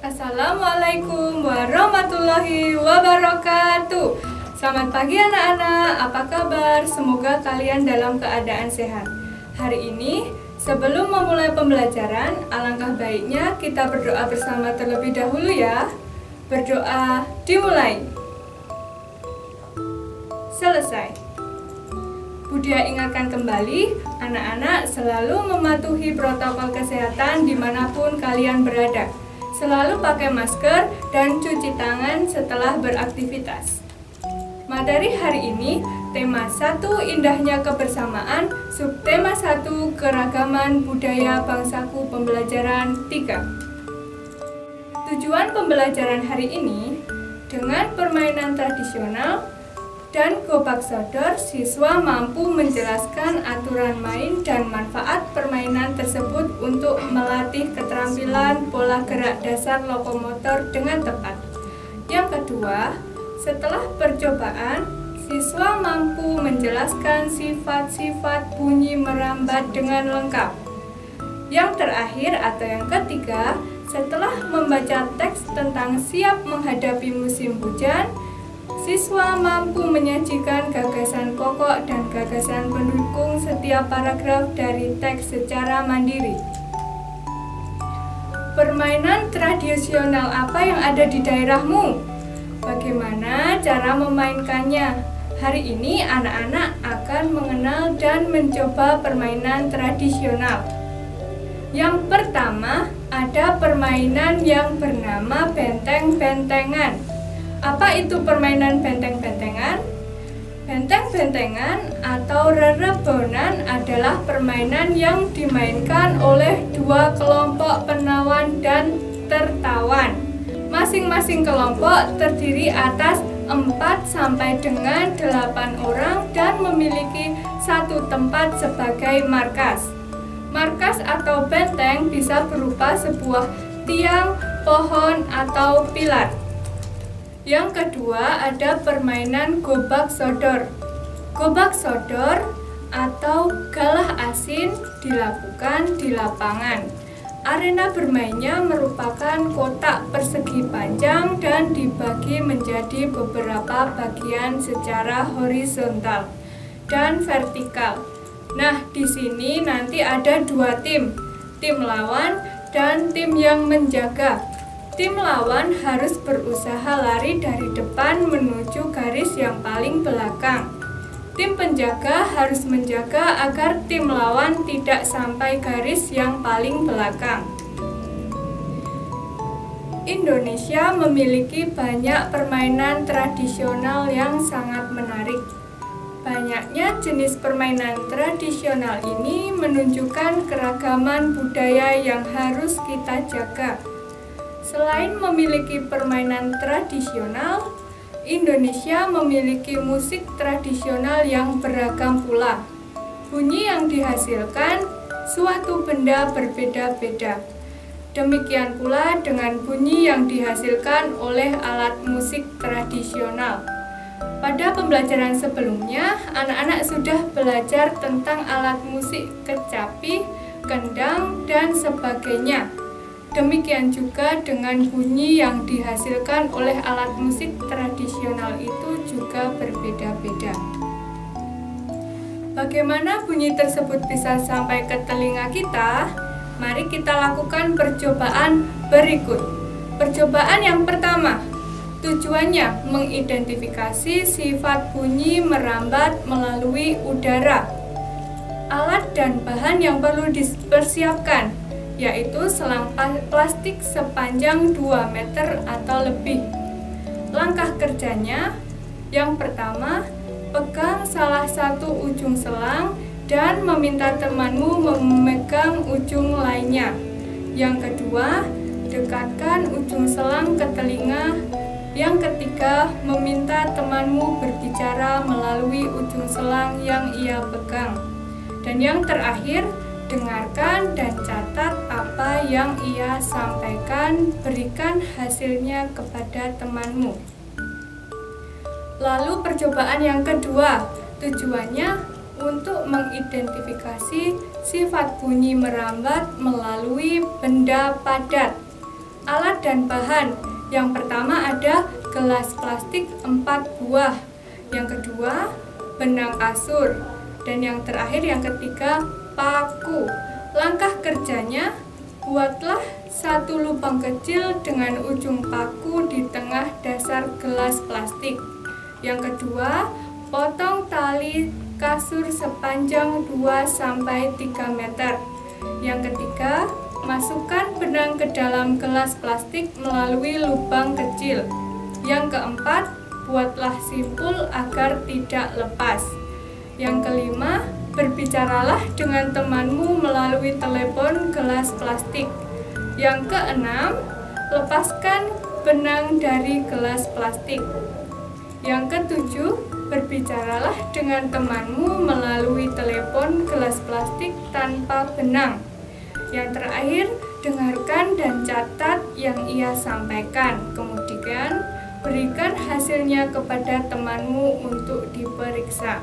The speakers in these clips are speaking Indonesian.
Assalamualaikum warahmatullahi wabarakatuh. Selamat pagi anak-anak, apa kabar? Semoga kalian dalam keadaan sehat. Hari ini, sebelum memulai pembelajaran, alangkah baiknya kita berdoa bersama terlebih dahulu ya. Berdoa dimulai. Selesai. Budia ingatkan kembali, anak-anak selalu mematuhi protokol kesehatan dimanapun kalian berada. Selalu pakai masker dan cuci tangan setelah beraktivitas. Materi hari ini, tema 1 indahnya kebersamaan, subtema 1 keragaman budaya bangsaku pembelajaran 3. Tujuan pembelajaran hari ini, dengan permainan tradisional dan gobak sodor, siswa mampu menjelaskan aturan main dan manfaat permainan tersebut untuk melatih keterampilan pola gerak dasar lokomotor dengan tepat. Yang kedua, setelah percobaan, siswa mampu menjelaskan sifat-sifat bunyi merambat dengan lengkap. Yang terakhir atau yang ketiga, setelah membaca teks tentang siap menghadapi musim hujan, siswa mampu menyajikan gagasan pokok dan gagasan pendukung setiap paragraf dari teks secara mandiri. Permainan tradisional apa yang ada di daerahmu? Bagaimana cara memainkannya? Hari ini anak-anak akan mengenal dan mencoba permainan tradisional. Yang pertama, ada permainan yang bernama benteng-bentengan. Apa itu permainan benteng-bentengan? Benteng-bentengan atau rerebonan adalah permainan yang dimainkan oleh dua kelompok penawan dan tertawan. Masing-masing kelompok terdiri atas 4 sampai dengan 8 orang dan memiliki satu tempat sebagai markas. Markas atau benteng bisa berupa sebuah tiang, pohon, atau pilar. Yang kedua ada permainan gobak sodor. Gobak sodor atau galah asin dilakukan di lapangan. Arena bermainnya merupakan kotak persegi panjang dan dibagi menjadi beberapa bagian secara horizontal dan vertikal. Nah, di sini nanti ada 2 tim lawan dan tim yang menjaga. Tim lawan harus berusaha lari dari depan menuju garis yang paling belakang. Tim penjaga harus menjaga agar tim lawan tidak sampai garis yang paling belakang. Indonesia memiliki banyak permainan tradisional yang sangat menarik. Banyaknya jenis permainan tradisional ini menunjukkan keragaman budaya yang harus kita jaga. Selain memiliki permainan tradisional, Indonesia memiliki musik tradisional yang beragam pula. Bunyi yang dihasilkan suatu benda berbeda-beda. Demikian pula dengan bunyi yang dihasilkan oleh alat musik tradisional. Pada pembelajaran sebelumnya, anak-anak sudah belajar tentang alat musik kecapi, kendang, dan sebagainya. Demikian juga dengan bunyi yang dihasilkan oleh alat musik tradisional itu juga berbeda-beda. Bagaimana bunyi tersebut bisa sampai ke telinga kita? Mari kita lakukan percobaan berikut. Percobaan yang pertama, tujuannya mengidentifikasi sifat bunyi merambat melalui udara. Alat dan bahan yang perlu dipersiapkan yaitu selang plastik sepanjang 2 meter atau lebih. Langkah kerjanya, yang pertama, pegang salah satu ujung selang dan meminta temanmu memegang ujung lainnya. Yang kedua, dekatkan ujung selang ke telinga. Yang ketiga, meminta temanmu berbicara melalui ujung selang yang ia pegang. Dan yang terakhir, dengarkan dan catat apa yang ia sampaikan, berikan hasilnya kepada temanmu. Lalu percobaan yang kedua, tujuannya untuk mengidentifikasi sifat bunyi merambat melalui benda padat. Alat dan bahan. Yang pertama ada gelas plastik 4 buah. Yang kedua, benang kasur. Dan yang terakhir, yang ketiga, paku. Langkah kerjanya, buatlah satu lubang kecil dengan ujung paku di tengah dasar gelas plastik. Yang kedua, potong tali kasur sepanjang 2-3 meter. Yang ketiga, masukkan benang ke dalam gelas plastik melalui lubang kecil. Yang keempat, buatlah simpul agar tidak lepas. Yang kelima, berbicaralah dengan temanmu melalui telepon gelas plastik. Yang keenam, lepaskan benang dari gelas plastik. Yang ketujuh, berbicaralah dengan temanmu melalui telepon gelas plastik tanpa benang. Yang terakhir, dengarkan dan catat yang ia sampaikan. Kemudian, berikan hasilnya kepada temanmu untuk diperiksa.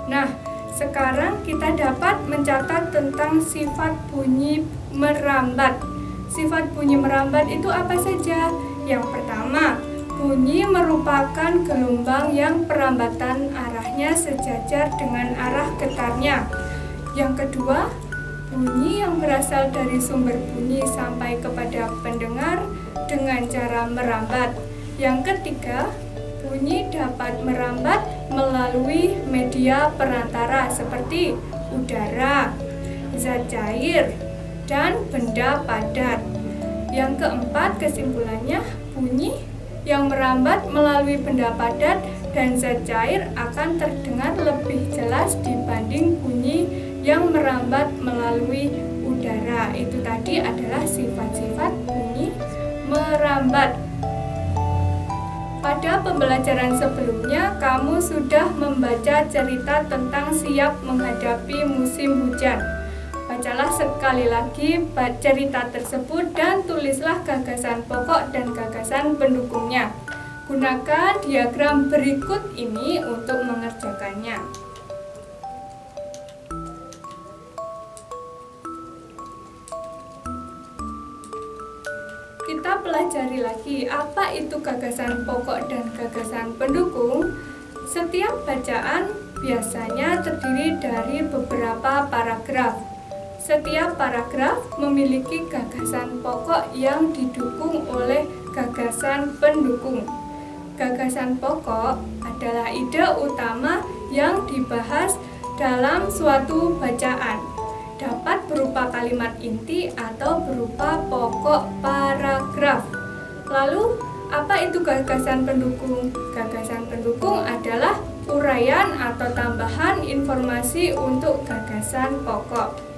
Nah, sekarang kita dapat mencatat tentang sifat bunyi merambat. Sifat bunyi merambat itu apa saja? Yang pertama, bunyi merupakan gelombang yang perambatan arahnya sejajar dengan arah getarnya. Yang kedua, bunyi yang berasal dari sumber bunyi sampai kepada pendengar dengan cara merambat. Yang ketiga, bunyi dapat merambat melalui media perantara seperti udara, zat cair, dan benda padat. Yang keempat, kesimpulannya, bunyi yang merambat melalui benda padat dan zat cair akan terdengar lebih jelas dibanding bunyi yang merambat melalui udara. Itu tadi adalah sifat-sifat bunyi merambat. Pada pembelajaran sebelumnya, kamu sudah membaca cerita tentang siap menghadapi musim hujan. Bacalah sekali lagi cerita tersebut dan tulislah gagasan pokok dan gagasan pendukungnya. Gunakan diagram berikut ini untuk mengerjakannya. Kita pelajari lagi apa itu gagasan pokok dan gagasan pendukung. Setiap bacaan biasanya terdiri dari beberapa paragraf. Setiap paragraf memiliki gagasan pokok yang didukung oleh gagasan pendukung. Gagasan pokok adalah ide utama yang dibahas dalam suatu bacaan. Dapat berupa kalimat inti atau berupa pokok paragraf. Lalu, apa itu gagasan pendukung? Gagasan pendukung adalah uraian atau tambahan informasi untuk gagasan pokok.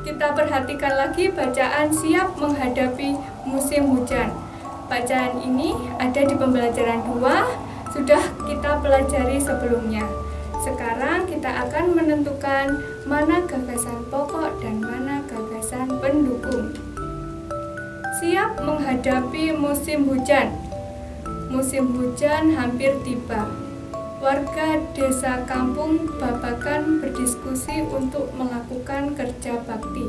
Kita perhatikan lagi bacaan siap menghadapi musim hujan. Bacaan ini ada di pembelajaran 2, sudah kita pelajari sebelumnya. Sekarang kita akan menentukan mana gagasan pokok dan mana gagasan pendukung. Siap menghadapi musim hujan. Musim hujan hampir tiba. Warga desa kampung Babakan berdiskusi untuk melakukan kerja bakti.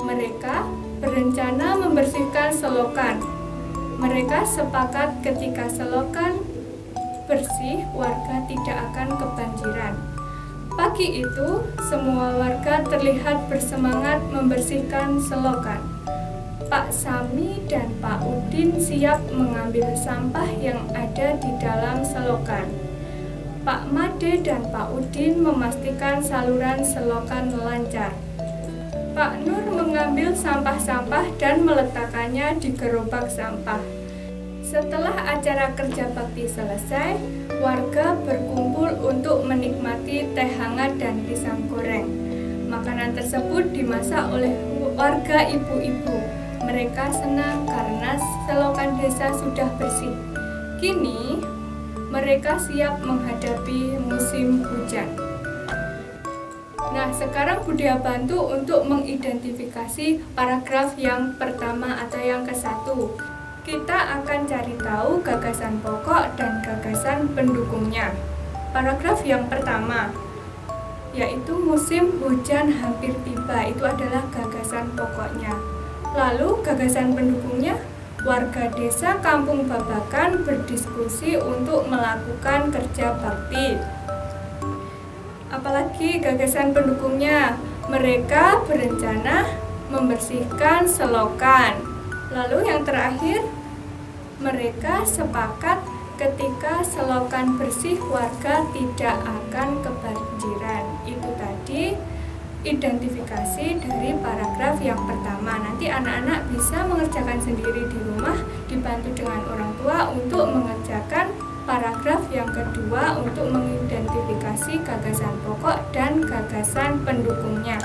Mereka berencana membersihkan selokan. Mereka sepakat ketika selokan bersih, warga tidak akan kebanjiran. Pagi itu, semua warga terlihat bersemangat membersihkan selokan. Pak Sami dan Pak Udin siap mengambil sampah yang ada di dalam selokan. Pak Made dan Pak Udin memastikan saluran selokan lancar. Pak Nur mengambil sampah-sampah dan meletakkannya di gerobak sampah. Setelah acara kerja bakti selesai, warga berkumpul untuk menikmati teh hangat dan pisang goreng. Makanan tersebut dimasak oleh warga ibu-ibu. Mereka senang karena selokan desa sudah bersih. Kini, mereka siap menghadapi musim hujan. Nah, sekarang Budia bantu untuk mengidentifikasi paragraf yang pertama atau yang ke-1. Kita akan cari tahu gagasan pokok dan gagasan pendukungnya. Paragraf yang pertama, yaitu musim hujan hampir tiba, itu adalah gagasan pokoknya. Lalu gagasan pendukungnya, warga desa Kampung Babakan berdiskusi untuk melakukan kerja bakti. Apalagi gagasan pendukungnya, mereka berencana membersihkan selokan. Lalu yang terakhir, mereka sepakat ketika selokan bersih warga tidak akan kebanjiran. Itu tadi identifikasi dari paragraf yang pertama. Nanti anak-anak bisa mengerjakan sendiri di rumah, dibantu dengan orang tua untuk mengerjakan paragraf yang kedua untuk mengidentifikasi gagasan pokok dan gagasan pendukungnya.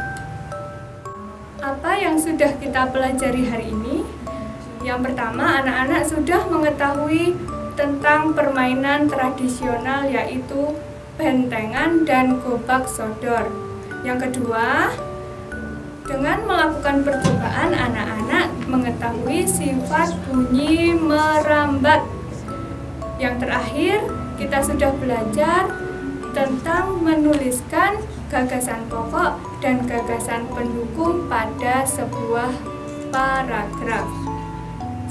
Apa yang sudah kita pelajari hari ini? Yang pertama, anak-anak sudah mengetahui tentang permainan tradisional yaitu bentengan dan gobak sodor. Yang kedua, dengan melakukan percobaan, anak-anak mengetahui sifat bunyi merambat. Yang terakhir, kita sudah belajar tentang menuliskan gagasan pokok dan gagasan pendukung pada sebuah paragraf.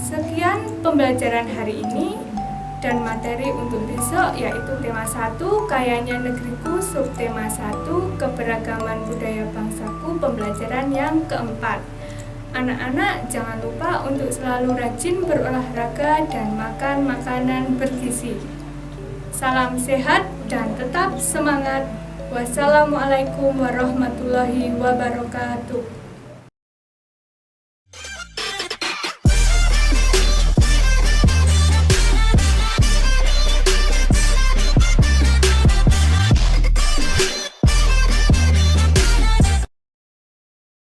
Sekian pembelajaran hari ini. Dan materi untuk besok yaitu tema 1 Kayanya Negeriku, subtema 1 Keberagaman Budaya Bangsaku, pembelajaran yang keempat. Anak-anak jangan lupa untuk selalu rajin berolahraga dan makan makanan bergizi. Salam sehat dan tetap semangat. Wassalamualaikum warahmatullahi wabarakatuh.